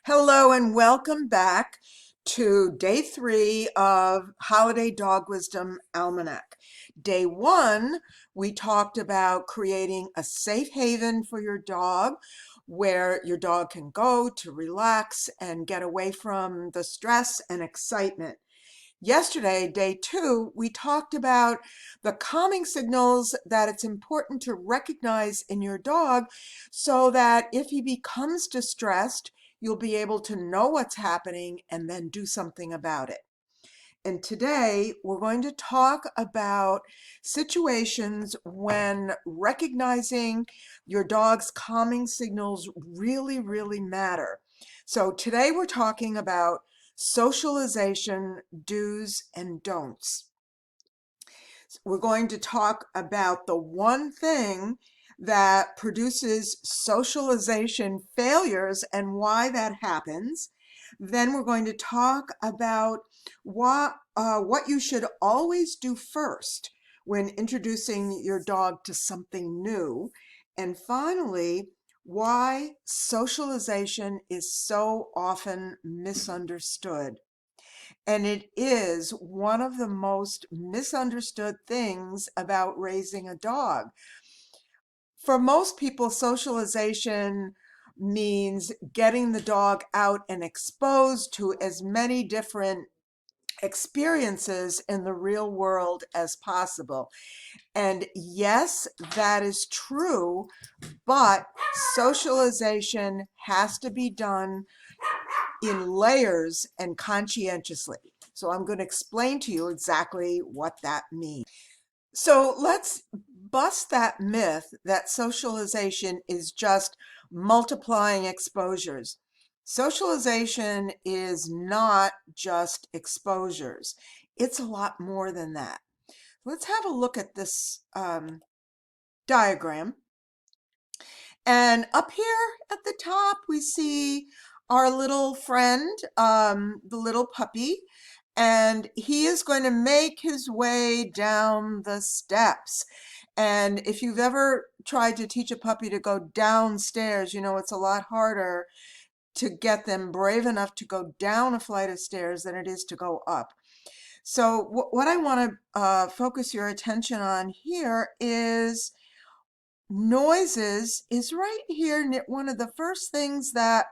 Hello and welcome back to day 3 of Holiday Dog Wisdom Almanac. Day 1, we talked about creating a safe haven for your dog where your dog can go to relax and get away from the stress and excitement. Yesterday, day 2, we talked about the calming signals that it's important to recognize in your dog so that if he becomes distressed, you'll be able to know what's happening and then do something about it. And today, we're going to talk about situations when recognizing your dog's calming signals really matter. So today, we're talking about socialization do's and don'ts. We're going to talk about the one thing that produces socialization failures and why that happens. Then we're going to talk about what you should always do first when introducing your dog to something new. And finally, why socialization is so often misunderstood. And it is one of the most misunderstood things about raising a dog. For most people, socialization means getting the dog out and exposed to as many different experiences in the real world as possible. And yes, that is true, but socialization has to be done in layers and conscientiously. So I'm going to explain to you exactly what that means. So let's bust that myth that socialization is just multiplying exposures. Socialization is not just exposures. It's a lot more than that. Let's have a look at this diagram. And up here at the top, we see our little friend, the little puppy, and he is going to make his way down the steps. And if you've ever tried to teach a puppy to go downstairs, you know it's a lot harder to get them brave enough to go down a flight of stairs than it is to go up. So what I want to focus your attention on here is noises is right here, one of the first things that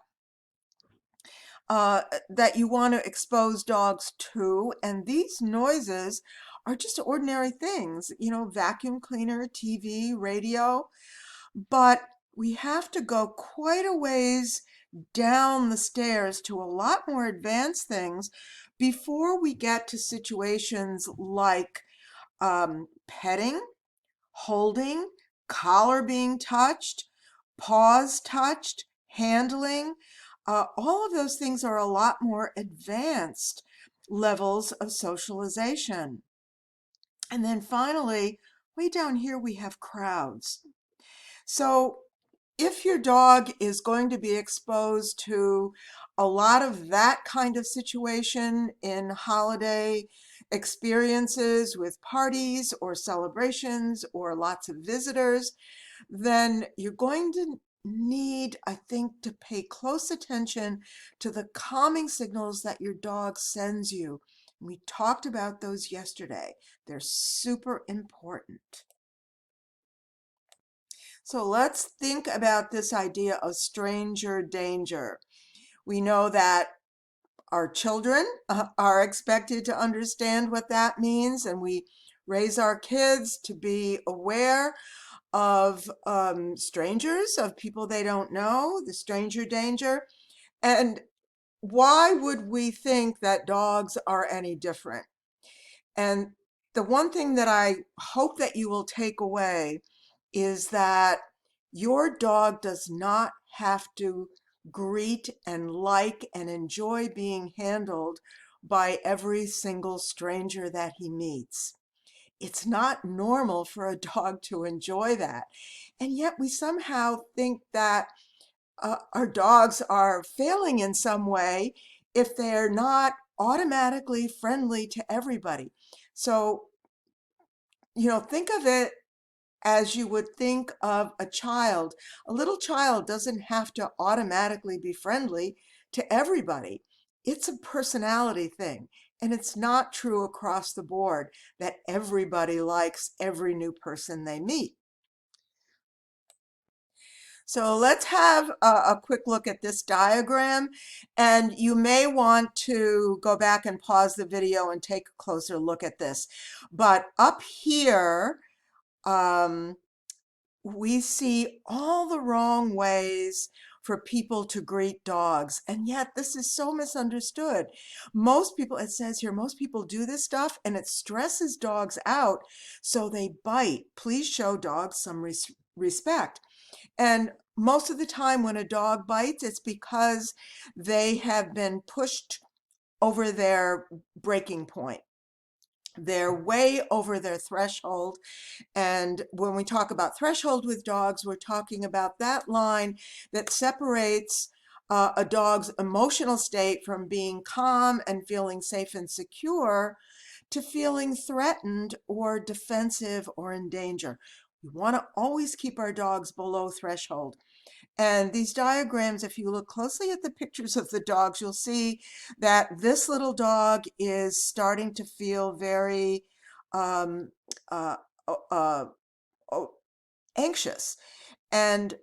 that you want to expose dogs to, and these noises are just ordinary things, you know, vacuum cleaner, TV, radio, but we have to go quite a ways down the stairs to a lot more advanced things before we get to situations like petting, holding, collar being touched, paws touched, handling. All of those things are a lot more advanced levels of socialization. And then finally, way down here we have crowds. So if your dog is going to be exposed to a lot of that kind of situation in holiday experiences with parties or celebrations or lots of visitors, then you're going to need, I think, to pay close attention to the calming signals that your dog sends you. We talked about those yesterday. They're super important. So let's think about this idea of stranger danger. We know that our children are expected to understand what that means, and we raise our kids to be aware of strangers, of people they don't know, the stranger danger. And why would we think that dogs are any different? And the one thing that I hope that you will take away is that your dog does not have to greet and like and enjoy being handled by every single stranger that he meets. It's not normal for a dog to enjoy that. And yet we somehow think that our dogs are failing in some way if they're not automatically friendly to everybody. So, you know, think of it as you would think of a child. A little child doesn't have to automatically be friendly to everybody. It's a personality thing, and it's not true across the board that everybody likes every new person they meet. So let's have a quick look at this diagram, and you may want to go back and pause the video and take a closer look at this. But up here, we see all the wrong ways for people to greet dogs, and yet this is so misunderstood. Most people, it says here, most people do this stuff and it stresses dogs out, so they bite. Please show dogs some respect. And most of the time when a dog bites, it's because they have been pushed over their breaking point. They're way over their threshold. And when we talk about threshold with dogs, we're talking about that line that separates a dog's emotional state from being calm and feeling safe and secure to feeling threatened or defensive or in danger. We want to always keep our dogs below threshold. And these diagrams, if you look closely at the pictures of the dogs, you'll see that this little dog is starting to feel very um, uh, uh, anxious. And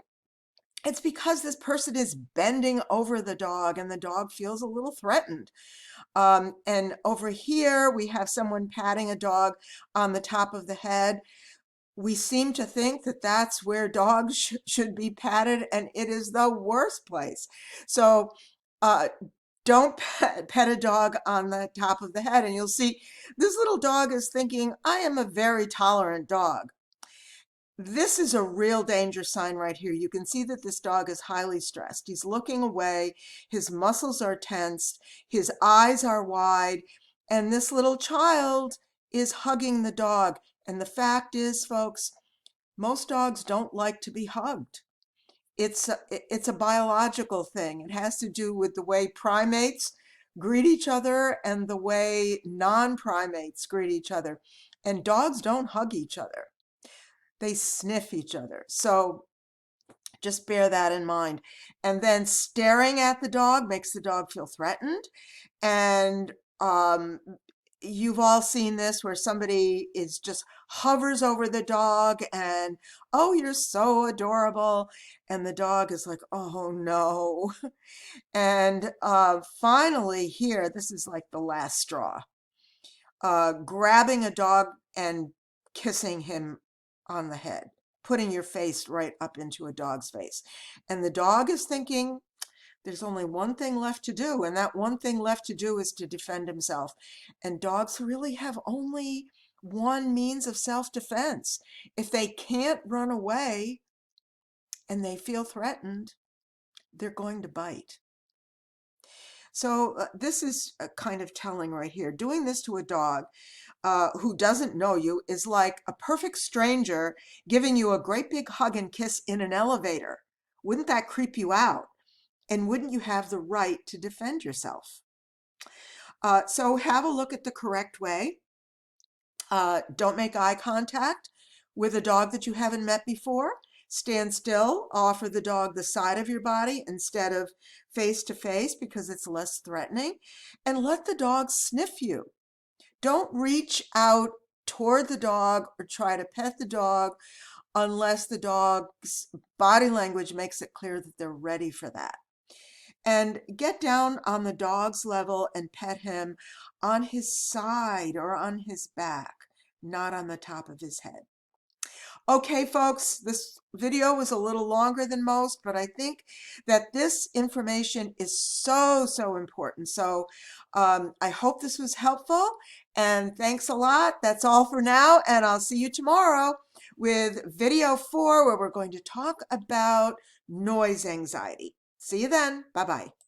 it's because this person is bending over the dog and the dog feels a little threatened. And over here, we have someone patting a dog on the top of the head. We seem to think that that's where dogs should be patted, and it is the worst place. So don't pet a dog on the top of the head, and you'll see this little dog is thinking, I am a very tolerant dog. This is a real danger sign right here. You can see that this dog is highly stressed. He's looking away, his muscles are tensed, his eyes are wide, and this little child is hugging the dog. And the fact is, folks, most dogs don't like to be hugged. It's a biological thing. It has to do with the way primates greet each other and the way non-primates greet each other. And dogs don't hug each other. They sniff each other. So just bear that in mind. And then staring at the dog makes the dog feel threatened. And you've all seen this where somebody is just hovers over the dog and, oh, you're so adorable. And the dog is like, oh no. And finally here, this is like the last straw. Grabbing a dog and kissing him on the head, putting your face right up into a dog's face. And the dog is thinking, there's only one thing left to do, and that one thing left to do is to defend himself. And dogs really have only one means of self-defense. If they can't run away and they feel threatened, they're going to bite. So this is kind of telling right here. Doing this to a dog who doesn't know you is like a perfect stranger giving you a great big hug and kiss in an elevator. Wouldn't that creep you out? And wouldn't you have the right to defend yourself? So have a look at the correct way. Don't make eye contact with a dog that you haven't met before. Stand still, offer the dog the side of your body instead of face to face because it's less threatening, and let the dog sniff you. Don't reach out toward the dog or try to pet the dog unless the dog's body language makes it clear that they're ready for that. And get down on the dog's level and pet him on his side or on his back, not on the top of his head. Okay, folks, this video was a little longer than most, but I think that this information is so important. So I hope this was helpful, and thanks a lot. That's all for now, and I'll see you tomorrow with video 4, where we're going to talk about noise anxiety. See you then. Bye-bye.